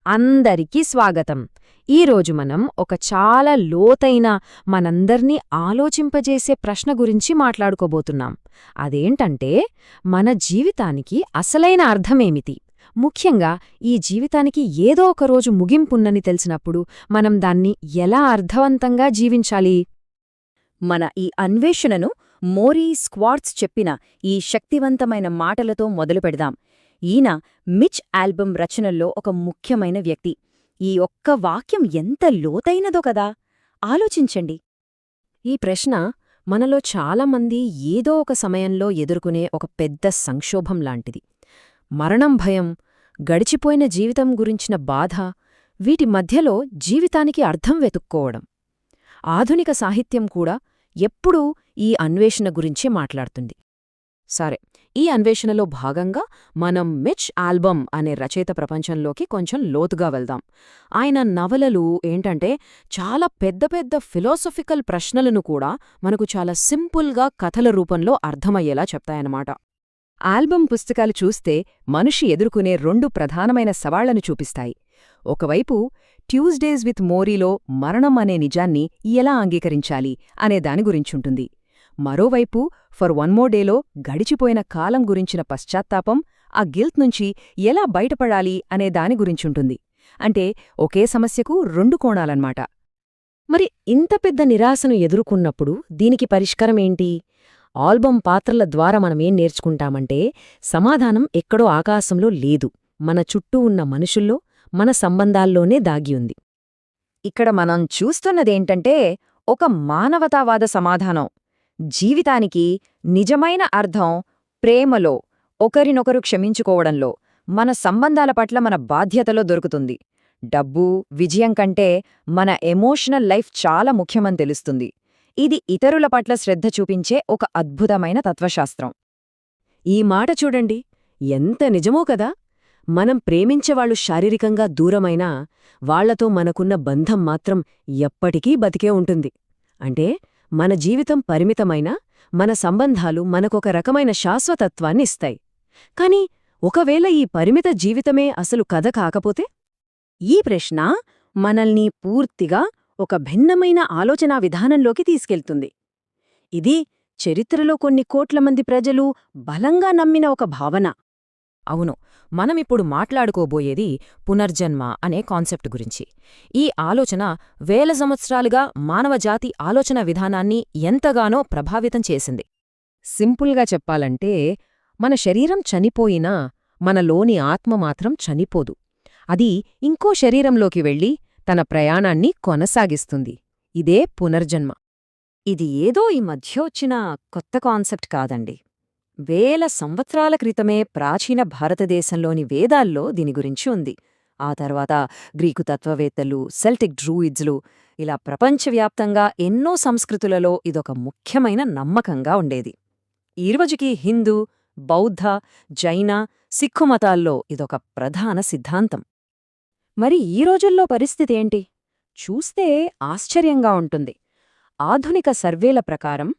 అందరికీ స్వాగతం. ఈరోజు మనం ఒక చాలా లోతైన, మనందర్నీ ఆలోచింపజేసే ప్రశ్న గురించి మాట్లాడుకోబోతున్నాం. అదేంటంటే, మన జీవితానికి అసలైన అర్థమేమిటి? ముఖ్యంగా ఈ జీవితానికి ఏదో ఒకరోజు ముగింపుందని తెలిసినప్పుడు మనం దాన్ని ఎలా అర్థవంతంగా జీవించాలి? మన ఈ అన్వేషణను మోరీ స్క్వార్ట్జ్ చెప్పిన ఈ శక్తివంతమైన మాటలతో మొదలుపెడదాం. ఈయన మిచ్ ఆల్బమ్ రచనల్లో ఒక ముఖ్యమైన వ్యక్తి. ఈ ఒక్క వాక్యం ఎంత లోతైనదో కదా, ఆలోచించండి. ఈ ప్రశ్న మనలో చాలామంది ఏదో ఒక సమయంలో ఎదుర్కొనే ఒక పెద్ద సంక్షోభం లాంటిది. మరణం భయం, గడిచిపోయిన జీవితం గురించిన బాధ, వీటి మధ్యలో జీవితానికి అర్థం వెతుక్కోవడం. ఆధునిక సాహిత్యం కూడా ఎప్పుడూ ఈ అన్వేషణ గురించే మాట్లాడుతుంది. సరే, ఈ అన్వేషణలో భాగంగా మనం మిచ్ ఆల్బమ్ అనే రచయిత ప్రపంచంలోకి కొంచెం లోతుగా వెళ్దాం. ఆయన నవలలు ఏంటంటే చాలా పెద్ద పెద్ద ఫిలాసఫికల్ ప్రశ్నలను కూడా మనకు చాలా సింపుల్గా కథల రూపంలో అర్థమయ్యేలా చెప్తాయన్నమాట. ఆల్బమ్ పుస్తకాలు చూస్తే మనిషి ఎదుర్కొనే రెండు ప్రధానమైన సవాళ్లను చూపిస్తాయి. ఒకవైపు ట్యూస్డేస్ విత్ మోరీలో మరణం అనే నిజాన్ని ఎలా అంగీకరించాలి అనే దాని గురించుంటుంది. మరోవైపు ఫర్ వన్ మోర్ డేలో గడిచిపోయిన కాలం గురించిన పశ్చాత్తాపం, ఆ గిల్ట్ నుంచి ఎలా బయటపడాలి అనే దాని గురించుంటుంది. అంటే ఒకే సమస్యకు రెండు కోణాలన్మాట. మరి ఇంత పెద్ద నిరాశను ఎదుర్కొన్నప్పుడు దీనికి పరిష్కారమేంటి? ఆల్బమ్ పాత్రల ద్వారా మనమేం నేర్చుకుంటామంటే, సమాధానం ఎక్కడో ఆకాశంలో లేదు, మన చుట్టూ ఉన్న మనుషుల్లో, మన సంబంధాల్లోనే దాగియుంది. ఇక్కడ మనం చూస్తున్నదేంటంటే ఒక మానవతావాద సమాధానం. జీవితానికి నిజమైన అర్థం ప్రేమలో, ఒకరినొకరు క్షమించుకోవడంలో, మన సంబంధాల పట్ల మన బాధ్యతలో దొరుకుతుంది. డబ్బు, విజయం కంటే మన ఎమోషనల్ లైఫ్ చాలా ముఖ్యమని తెలుస్తుంది. ఇది ఇతరుల పట్ల శ్రద్ధ చూపించే ఒక అద్భుతమైన తత్వశాస్త్రం. ఈ మాట చూడండి, ఎంత నిజమో కదా! మనం ప్రేమించేవాళ్లు శారీరకంగా దూరమైనా వాళ్లతో మనకున్న బంధం మాత్రం ఎప్పటికీ బతికే ఉంటుంది. అంటే మన జీవితం పరిమితమైనా మన సంబంధాలు మనకొక రకమైన శాశ్వతత్వాన్ని ఇస్తాయి. కాని ఒకవేళ ఈ పరిమిత జీవితమే అసలు కథ కాకపోతే? ఈ ప్రశ్న మనల్ని పూర్తిగా ఒక భిన్నమైన ఆలోచనా విధానంలోకి తీసుకెళ్తుంది. ఇది చరిత్రలో కొన్ని కోట్ల మంది ప్రజలు బలంగా నమ్మిన ఒక భావన. అవును, మనమిప్పుడు మాట్లాడుకోబోయేది పునర్జన్మ అనే కాన్సెప్ట్ గురించి. ఈ ఆలోచన వేల సంవత్సరాలుగా మానవజాతి ఆలోచన విధానాన్ని ఎంతగానో ప్రభావితం చేసింది. సింపుల్గా చెప్పాలంటే, మన శరీరం చనిపోయినా మనలోని ఆత్మ మాత్రం చనిపోదు. అది ఇంకో శరీరంలోకి వెళ్ళి తన ప్రయాణాన్ని కొనసాగిస్తుంది. ఇదే పునర్జన్మ. ఇది ఏదో ఈ మధ్య వచ్చిన కొత్త కాన్సెప్ట్ కాదండి. వేల సంవత్సరాల క్రితమే ప్రాచీన భారతదేశంలోని వేదాల్లో దీని గురించి ఉంది. ఆ తర్వాత గ్రీకు తత్వవేత్తలు, సెల్టిక్ డ్రూయిడ్స్లు, ఇలా ప్రపంచవ్యాప్తంగా ఎన్నో సంస్కృతులలో ఇదొక ముఖ్యమైన నమ్మకంగా ఉండేది. ఈరోజుకి హిందూ, బౌద్ధ, జైన, సిక్ఖు మతాల్లో ఇదొక ప్రధాన సిద్ధాంతం. మరి ఈ రోజుల్లో పరిస్థితేంటి? చూస్తే ఆశ్చర్యంగా ఉంటుంది. ఆధునిక సర్వేల ప్రకారం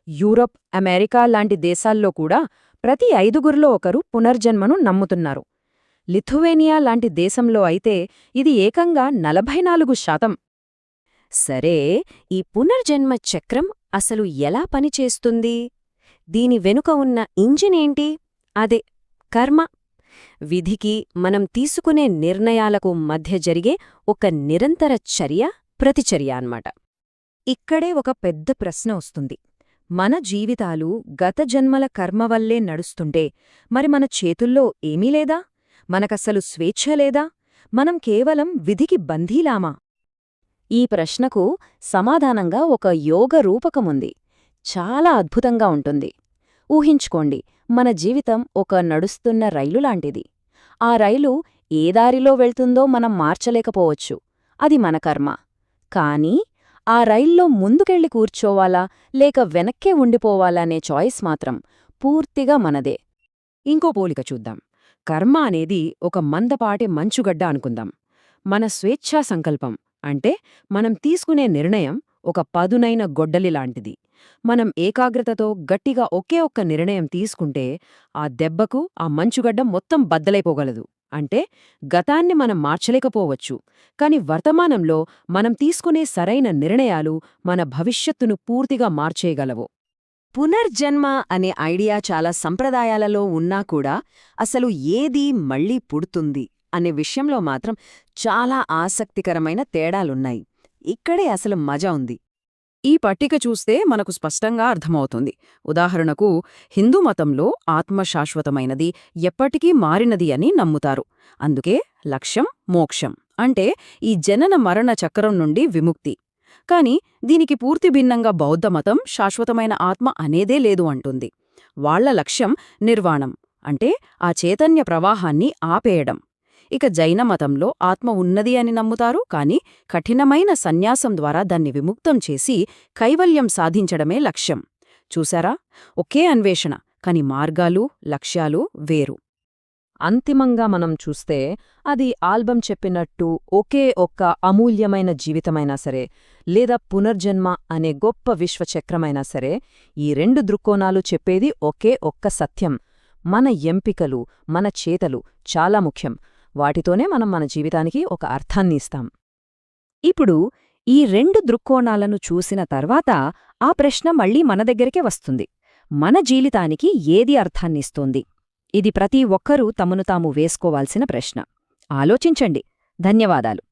యూరప్, అమెరికా లాంటి దేశాల్లో కూడా ప్రతి 5గురిలో ఒకరు పునర్జన్మను నమ్ముతున్నారు. లిథువేనియా లాంటి దేశంలో అయితే ఇది ఏకంగా 44%. సరే, ఈ పునర్జన్మ చక్రం అసలు ఎలా పనిచేస్తుంది? దీని వెనుక ఉన్న ఇంజినేంటి? అదే కర్మ. విధికి, మనం తీసుకునే నిర్ణయాలకు మధ్య జరిగే ఒక నిరంతర చర్య, ప్రతిచర్య అన్నమాట. ఇక్కడే ఒక పెద్ద ప్రశ్న వస్తుంది. మన జీవితాలు గత జన్మల కర్మ వల్లే నడుస్తుంటే మరి మన చేతుల్లో ఏమీ లేదా? మనకస్సలు స్వేచ్ఛ లేదా? మనం కేవలం విధికి బంధీలామా? ఈ ప్రశ్నకు సమాధానంగా ఒక యోగ రూపకముంది. చాలా అద్భుతంగా ఉంటుంది. ఊహించుకోండి, మన జీవితం ఒక నడుస్తున్న రైలు లాంటిది. ఆ రైలు ఏ దారిలో వెళ్తుందో మనం మార్చలేకపోవచ్చు, అది మన కర్మ. కానీ ఆ రైల్లో ముందుకెళ్ళి కూర్చోవాలా లేక వెనక్కే ఉండిపోవాలా అనే చాయిస్ మాత్రం పూర్తిగా మనదే. ఇంకో పోలిక చూద్దాం. కర్మ అనేది ఒక మందపాటి మంచుగడ్డ అనుకుందాం. మన స్వేచ్ఛా సంకల్పం అంటే మనం తీసుకునే నిర్ణయం ఒక పదునైన గొడ్డలిలాంటిది. మనం ఏకాగ్రతతో గట్టిగా ఒకే ఒక్క నిర్ణయం తీసుకుంటే ఆ దెబ్బకు ఆ మంచుగడ్డ మొత్తం బద్దలైపోగలదు. అంటే గతాన్ని మనం మార్చలేకపోవచ్చు, కాని వర్తమానంలో మనం తీసుకునే సరైన నిర్ణయాలు మన భవిష్యత్తును పూర్తిగా మార్చేయగలవు. పునర్జన్మ అనే ఐడియా చాలా సంప్రదాయాలలో ఉన్నా కూడా అసలు ఏది మళ్ళీ పుడుతుంది అనే విషయంలో మాత్రం చాలా ఆసక్తికరమైన తేడాలున్నాయి. ఇక్కడే అసలు మజా ఉంది. ఈ పట్టిక చూస్తే మనకు స్పష్టంగా అర్థమవుతుంది. ఉదాహరణకు, హిందూ మతంలో ఆత్మ శాశ్వతమైనది, ఎప్పటికీ మారినది అని నమ్ముతారు. అందుకే లక్ష్యం మోక్షం, అంటే ఈ జనన మరణ చక్రం నుండి విముక్తి. కాని దీనికి పూర్తి భిన్నంగా బౌద్ధమతం శాశ్వతమైన ఆత్మ అనేదే లేదు అంటుంది. వాళ్ల లక్ష్యం నిర్వాణం, అంటే ఆ చైతన్య ప్రవాహాన్ని ఆపేయడం. ఇక జైన మతంలో ఆత్మ ఉన్నది అని నమ్ముతారు, కాని కఠినమైన సన్యాసం ద్వారా దాన్ని విముక్తం చేసి కైవల్యం సాధించడమే లక్ష్యం. చూశారా? ఒకే అన్వేషణ, కాని మార్గాలు, లక్ష్యాలు వేరు. అంతిమంగా మనం చూస్తే అది ఆల్బం చెప్పినట్టు ఒకే ఒక్క అమూల్యమైన జీవితమైనా సరే, లేదా పునర్జన్మ అనే గొప్ప విశ్వచక్రమైనా సరే, ఈ రెండు దృక్కోణాలు చెప్పేది ఒకే ఒక్క సత్యం: మన ఎంపికలు, మన చేతలు చాలా ముఖ్యం. వాటితోనే మనం మన జీవితానికి ఒక అర్థాన్ని ఇస్తాం. ఇప్పుడు ఈ రెండు దృక్కోణాలను చూసిన తర్వాత ఆ ప్రశ్న మళ్ళీ మన దగ్గరికే వస్తుంది: మన జీవితానికి ఏది అర్థాన్నిస్తోంది? ఇది ప్రతి ఒక్కరూ తమను తాము వేసుకోవాల్సిన ప్రశ్న. ఆలోచించండి. ధన్యవాదాలు.